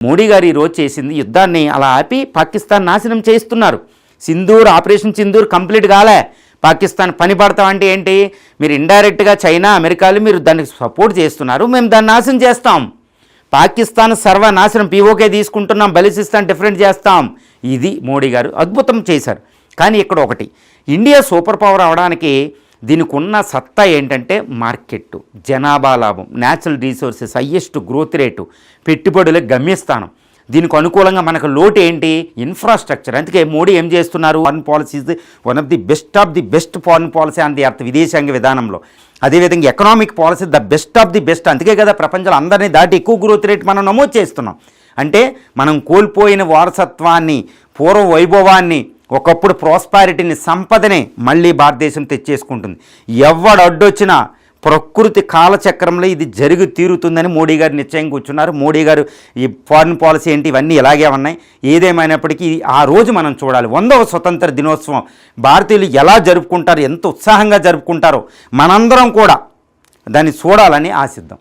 మోడీ గారు ఈరోజు చేసింది యుద్ధాన్ని అలా ఆపి పాకిస్తాన్ నాశనం చేస్తున్నారు. సింధూర్ ఆపరేషన్ సింధూర్ కంప్లీట్ కాలే. పాకిస్తాన్ పని పడతామంటే ఏంటి, మీరు ఇండైరెక్ట్గా చైనా అమెరికాలు మీరు దానికి సపోర్ట్ చేస్తున్నారు, మేము దాన్ని నాశనం చేస్తాం. పాకిస్తాన్ సర్వనాశనం, పీఓకే తీసుకుంటున్నాం, బలిసిస్తాన్ డిఫరెంట్ చేస్తాం. ఇది మోడీ గారు అద్భుతం చేశారు. కానీ ఇక్కడ ఒకటి, ఇండియా సూపర్ పవర్ అవడానికి దీనికి ఉన్న సత్తా ఏంటంటే మార్కెట్, జనాభా లాభం, natural resources, highest growth rate, పెట్టుబడుల గమ్యస్థానం. దీనికి అనుకూలంగా మనకు లోటు ఏంటి, ఇన్ఫ్రాస్ట్రక్చర్. అందుకే మోడీ ఏం చేస్తున్నారు, foreign policy is one of the best foreign policy on the earth, విదేశాంగ విధానంలో. అదేవిధంగా economic policy the best of the best. అందుకే కదా ప్రపంచంలో అందరినీ దాటి ఎక్కువ గ్రోత్ రేట్ మనం నమోదు చేస్తున్నాం. అంటే మనం కోల్పోయిన వారసత్వాన్ని, పూర్వ వైభవాన్ని, ఒకప్పుడు ప్రాస్పారిటీని, సంపదనే మళ్ళీ భారతదేశం తెచ్చేసుకుంటుంది. ఎవడు అడ్డొచ్చినా ప్రకృతి కాలచక్రంలో ఇది జరిగి తీరుతుందని మోడీ గారు నిశ్చయం కూర్చున్నారు. మోడీ గారు ఈ ఫారిన్ పాలసీ ఏంటి ఇవన్నీ ఇలాగే ఉన్నాయి. ఏదేమైనప్పటికీ ఆ రోజు మనం చూడాలి, 100వ స్వతంత్ర దినోత్సవం భారతీయులు ఎలా జరుపుకుంటారు, ఎంత ఉత్సాహంగా జరుపుకుంటారో మనందరం కూడా దాన్ని చూడాలని ఆశిద్దాం.